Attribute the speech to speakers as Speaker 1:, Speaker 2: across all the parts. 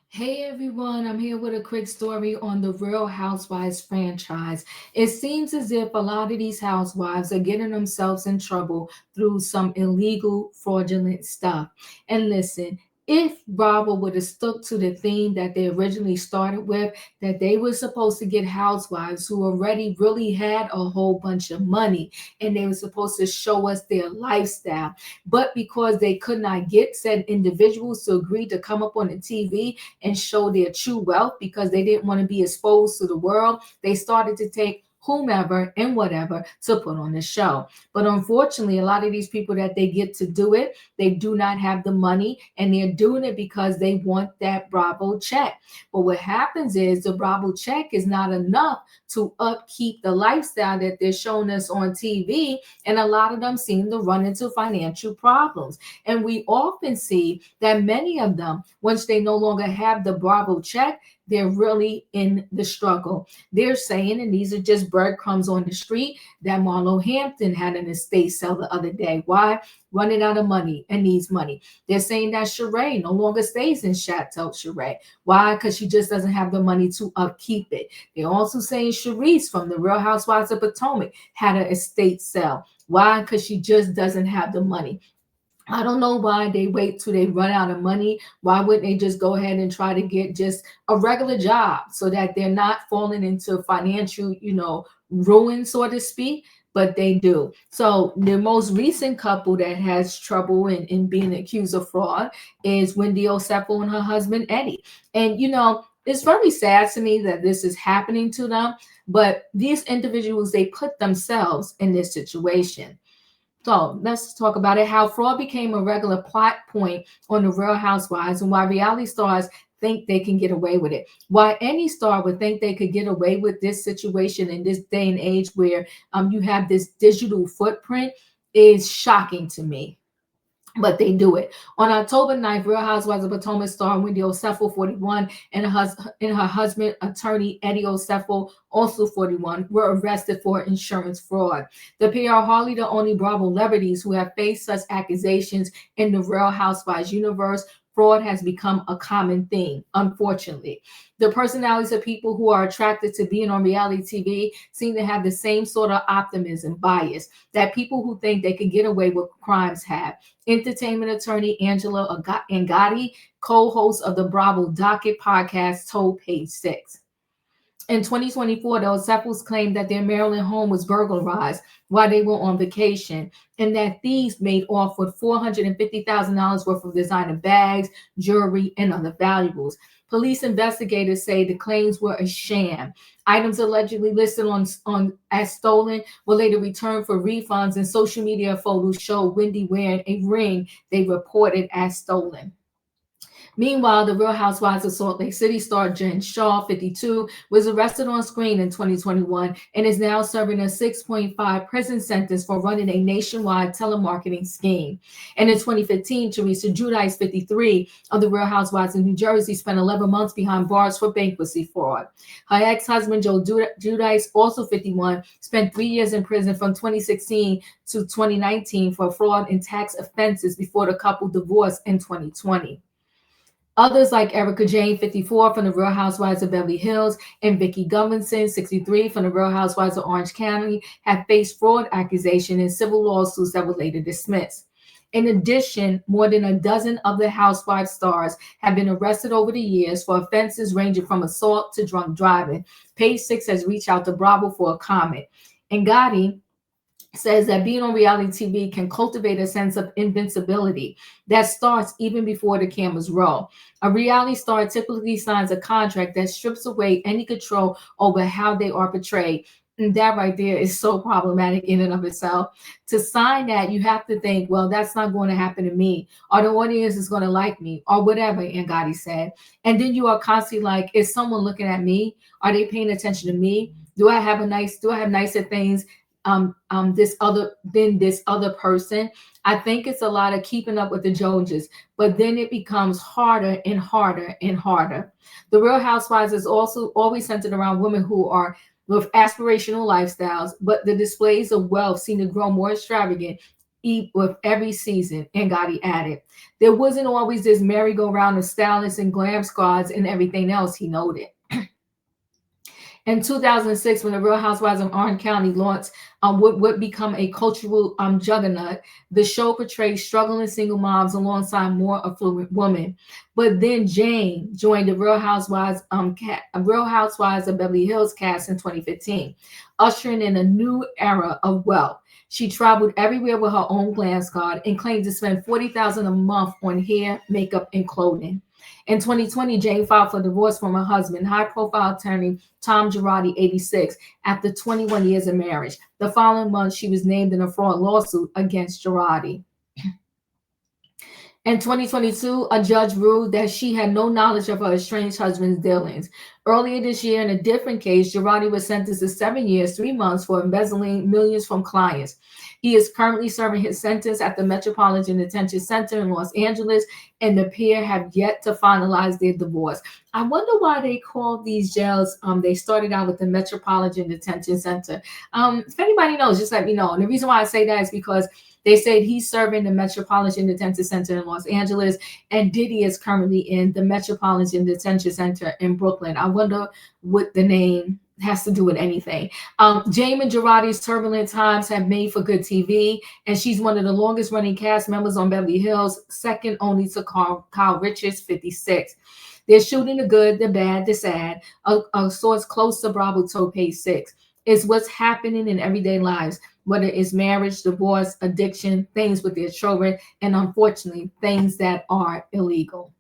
Speaker 1: Hey everyone, I'm here with a quick story on the Real Housewives franchise. It seems as if a lot of these housewives are getting themselves in trouble through some illegal, fraudulent stuff. And listen, if Bravo would have stuck to the theme that they originally started with, that they were supposed to get housewives who already really had a whole bunch of money and they were supposed to show us their lifestyle. But because they could not get said individuals to agree to come up on the TV, and show their true wealth because they didn't want to be exposed to the world, they started to take whomever and whatever to put on the show. But unfortunately, a lot of these people that they get to do it, they do not have the money and they're doing it because they want that Bravo check. But what happens is the Bravo check is not enough to upkeep the lifestyle that they're showing us on TV. And a lot of them seem to run into financial problems. And we often see that many of them, once they no longer have the Bravo check, they're really in the struggle. They're saying, and these are just breadcrumbs on the street, that Marlo Hampton had an estate sale the other day. Why? Running out of money and needs money. They're saying that Sheree no longer stays in Chateau Sheree. Why? Because she just doesn't have the money to upkeep it. They're also saying Sharice from the Real Housewives of Potomac had an estate sale. Why? Because she just doesn't have the money. I don't know why they wait till they run out of money. Why wouldn't they just go ahead and try to get just a regular job so that they're not falling into financial, ruin, so to speak? But they do. So the most recent couple that has trouble in being accused of fraud is Wendy Osefo and her husband Eddie. And it's very sad to me that this is happening to them. But these individuals, they put themselves in this situation. So let's talk about it. How fraud became a regular plot point on the Real Housewives and why reality stars think they can get away with it. Why any star would think they could get away with this situation in this day and age where you have this digital footprint is shocking to me, but they do it. On October 9th, Real Housewives of Potomac star Wendy Osefo, 41, and her husband, attorney Eddie Osefo, also 41, were arrested for insurance fraud. The pair are hardly the only Bravo celebrities who have faced such accusations in the Real Housewives universe. Fraud has become a common thing, unfortunately. The personalities of people who are attracted to being on reality TV seem to have the same sort of optimism bias that people who think they can get away with crimes have. Entertainment attorney Angela Angotti, co-host of the Bravo Docket podcast, told Page Six. In 2024, the Osefos claimed that their Maryland home was burglarized while they were on vacation, and that thieves made off with $450,000 worth of designer bags, jewelry, and other valuables. Police investigators say the claims were a sham. Items allegedly listed on as stolen were later returned for refunds, and social media photos show Wendy wearing a ring they reported as stolen. Meanwhile, the Real Housewives of Salt Lake City star Jen Shah, 52, was arrested on screen in 2021 and is now serving a 6.5 prison sentence for running a nationwide telemarketing scheme. And in 2015, Teresa Giudice, 53, of the Real Housewives of New Jersey, spent 11 months behind bars for bankruptcy fraud. Her ex-husband, Joe Giudice, also 51, spent 3 years in prison from 2016 to 2019 for fraud and tax offenses before the couple divorced in 2020. Others like Erika Jayne, 54, from the Real Housewives of Beverly Hills, and Vicki Gunvalson, 63, from the Real Housewives of Orange County, have faced fraud accusations in civil lawsuits that were later dismissed. In addition, more than a dozen other Housewives stars have been arrested over the years for offenses ranging from assault to drunk driving. Page Six has reached out to Bravo for a comment. And Gotti says that being on reality TV can cultivate a sense of invincibility that starts even before the cameras roll. A reality star typically signs a contract that strips away any control over how they are portrayed. And that right there is so problematic in and of itself. To sign that, you have to think, well, that's not going to happen to me, or the audience is going to like me, or whatever, Angotti said. And then you are constantly like, is someone looking at me? Are they paying attention to me? Do I have nicer things this other person? I think it's a lot of keeping up with the Joneses, but then it becomes harder and harder and harder. The Real Housewives is also always centered around women who are with aspirational lifestyles, but the displays of wealth seem to grow more extravagant with every season, and Gotti added. There wasn't always this merry-go-round of stylists and glam squads and everything else, he noted. In 2006, when the Real Housewives of Orange County launched what would become a cultural juggernaut, the show portrayed struggling single moms alongside more affluent women. But then Jane joined the Real Housewives of Beverly Hills cast in 2015, ushering in a new era of wealth. She traveled everywhere with her own glam squad and claimed to spend $40,000 a month on hair, makeup, and clothing. In 2020, Jane filed for divorce from her husband, high-profile attorney Tom Girardi, 86, after 21 years of marriage. The following month, she was named in a fraud lawsuit against Girardi. In 2022, a judge ruled that she had no knowledge of her estranged husband's dealings. Earlier this year, in a different case, Girardi was sentenced to 7 years, 3 months for embezzling millions from clients. He is currently serving his sentence at the Metropolitan Detention Center in Los Angeles, and the pair have yet to finalize their divorce. I wonder why they call these jails. They started out with the Metropolitan Detention Center. If anybody knows, just let me know. And the reason why I say that is because they said he's serving the Metropolitan Detention Center in Los Angeles, and Diddy is currently in the Metropolitan Detention Center in Brooklyn. I wonder what the name has to do with anything. Jane and Girardi's turbulent times have made for good TV, and she's one of the longest running cast members on Beverly Hills, second only to Kyle Richards, 56. They're shooting the good, the bad, the sad. A source close to Bravo told Page 6. It's what's happening in everyday lives, whether it's marriage, divorce, addiction, things with their children, and unfortunately, things that are illegal.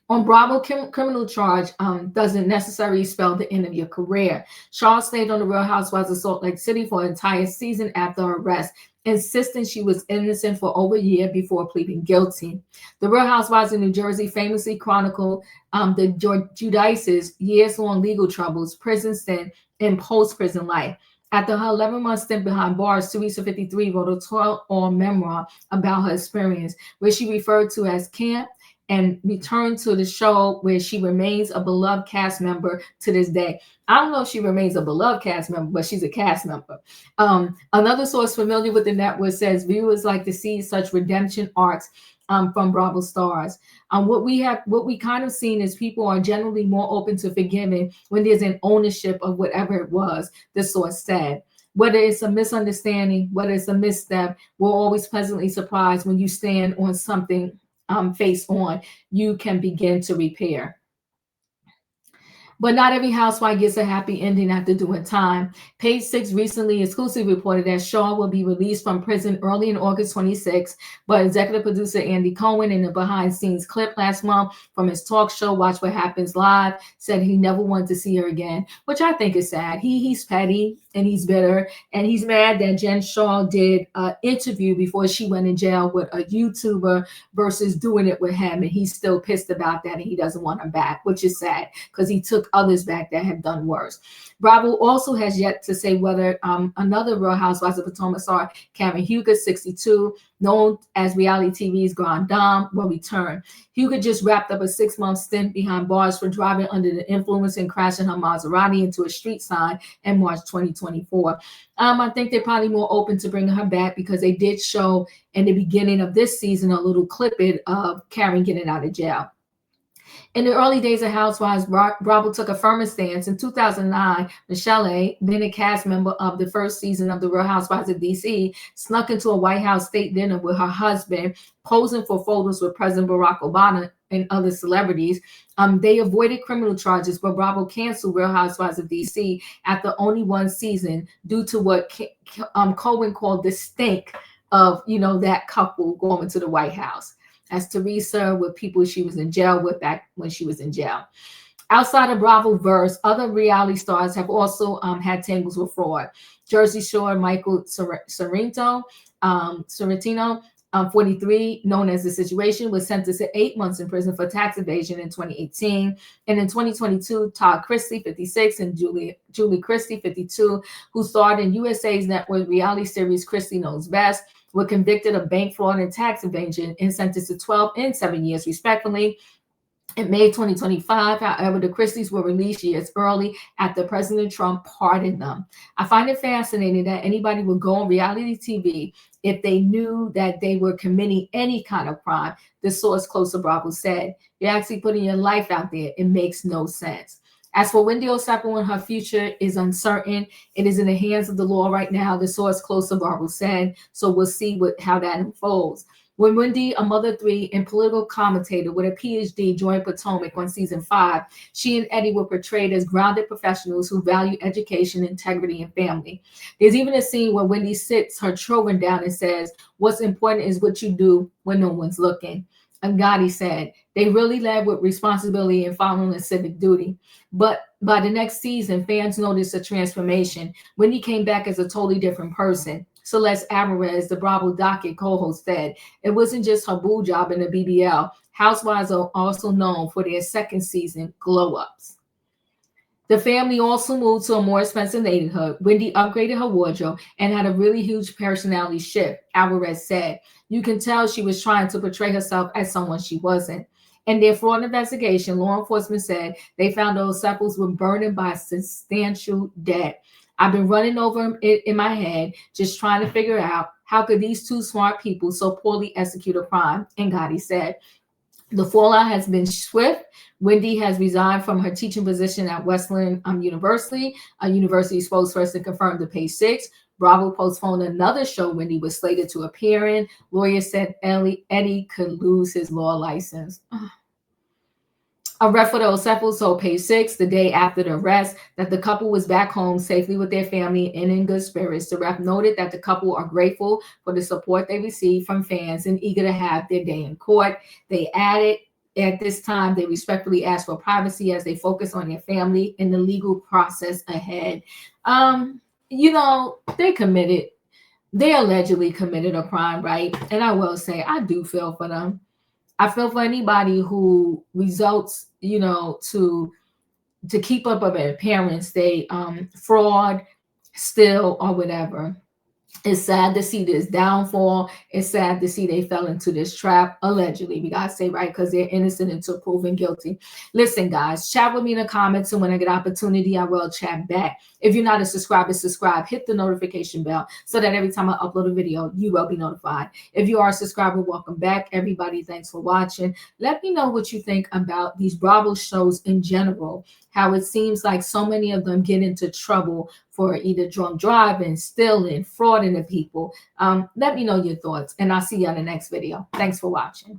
Speaker 1: On Bravo, criminal charge doesn't necessarily spell the end of your career. Shah stayed on the Real Housewives of Salt Lake City for an entire season after her arrest, insisting she was innocent for over a year before pleading guilty. The Real Housewives of New Jersey famously chronicled the Giudice's years-long legal troubles, prison stint, and post-prison life. After her 11-month stint behind bars, Teresa, 53, wrote a 12-hour memoir about her experience, which she referred to as Camp, and returned to the show where she remains a beloved cast member to this day. I don't know if she remains a beloved cast member, but she's a cast member. Another source familiar with the network says viewers like to see such redemption arcs from Bravo stars. What we kind of seen is people are generally more open to forgiving when there's an ownership of whatever it was, the source said. Whether it's a misunderstanding, whether it's a misstep, we're always pleasantly surprised when you stand on something face on, you can begin to repair. But not every housewife gets a happy ending after doing time. Page 6 recently exclusively reported that Shah will be released from prison early in August 26, but executive producer Andy Cohen, in a behind-scenes clip last month from his talk show Watch What Happens Live, said he never wanted to see her again, which I think is sad. He's petty and he's bitter, and he's mad that Jen Shah did an interview before she went in jail with a YouTuber versus doing it with him, and he's still pissed about that, and he doesn't want her back, which is sad because he took others back that have done worse. Bravo also has yet to say whether another Real Housewives of Potomac star, Karen Huger, 62, known as reality TV's Grand Dame, will return. Huger just wrapped up a 6-month stint behind bars for driving under the influence and crashing her Maserati into a street sign in March 2024. I think they're probably more open to bringing her back because they did show in the beginning of this season a little clip of Karen getting out of jail. In the early days of Housewives, Bravo took a firmer stance. In 2009, Michelle A., then a cast member of the first season of The Real Housewives of D.C., snuck into a White House state dinner with her husband, posing for photos with President Barack Obama and other celebrities. They avoided criminal charges, but Bravo canceled Real Housewives of D.C. after only one season due to what Cohen called the stink of, that couple going to the White House. As Teresa with people she was in jail with back when she was in jail. Outside of Bravo verse, other reality stars have also had tangles with fraud. Jersey Shore Michael Sorrentino, 43, known as The Situation, was sentenced to 8 months in prison for tax evasion in 2018. And in 2022, Todd Christie, 56, and Julie Christie, 52, who starred in USA's network reality series Christie Knows Best, were convicted of bank fraud and tax evasion and sentenced to 12 and 7 years, respectively. In May 2025, however, the Christies were released years early after President Trump pardoned them. I find it fascinating that anybody would go on reality TV if they knew that they were committing any kind of crime. The source close to Bravo said, "You're actually putting your life out there. It makes no sense." As for Wendy Osefo and her future is uncertain. It is in the hands of the law right now, the source close to Bravo said. So we'll see how that unfolds. When Wendy, a mother of three and political commentator with a PhD, joined Potomac on season 5, she and Eddie were portrayed as grounded professionals who value education, integrity, and family. There's even a scene where Wendy sits her children down and says, "What's important is what you do when no one's looking." And Gotti said, "They really led with responsibility and following a civic duty." But by the next season, fans noticed a transformation. Wendy came back as a totally different person. Celeste Alvarez, the Bravo docket co-host, said, "It wasn't just her boo job in the BBL. Housewives are also known for their second season glow-ups." The family also moved to a more expensive neighborhood. Wendy upgraded her wardrobe and had a really huge personality shift, Alvarez said. "You can tell she was trying to portray herself as someone she wasn't." In their fraud investigation, law enforcement said they found those Osefos were burdened by substantial debt. "I've been running over it in my head, just trying to figure out how could these two smart people so poorly execute a crime," Gotti said. The fallout has been swift. Wendy has resigned from her teaching position at Wesleyan University. A university spokesperson confirmed to Page Six. Bravo postponed another show Wendy was slated to appear in. Lawyers said Eddie could lose his law license. A rep for the Osefos told Page Six the day after the arrest that the couple was back home safely with their family and in good spirits. The rep noted that the couple are grateful for the support they received from fans and eager to have their day in court. They added, at this time, they respectfully ask for privacy as they focus on their family and the legal process ahead. They allegedly committed a crime, right? And I will say, I do feel for them. I feel for anybody who results, to keep up with their parents, they fraud, steal, or whatever. It's sad to see this downfall. It's sad to see they fell into this trap, allegedly. We gotta say, right, because they're innocent until proven guilty. Listen, guys, chat with me in the comments, and when I get opportunity, I will chat back. If you're not a subscriber, subscribe. Hit the notification bell so that every time I upload a video, you will be notified. If you are a subscriber, welcome back. Everybody, thanks for watching. Let me know what you think about these Bravo shows in general, how it seems like so many of them get into trouble for either drunk driving, stealing, frauding the people. Let me know your thoughts, and I'll see you on the next video. Thanks for watching.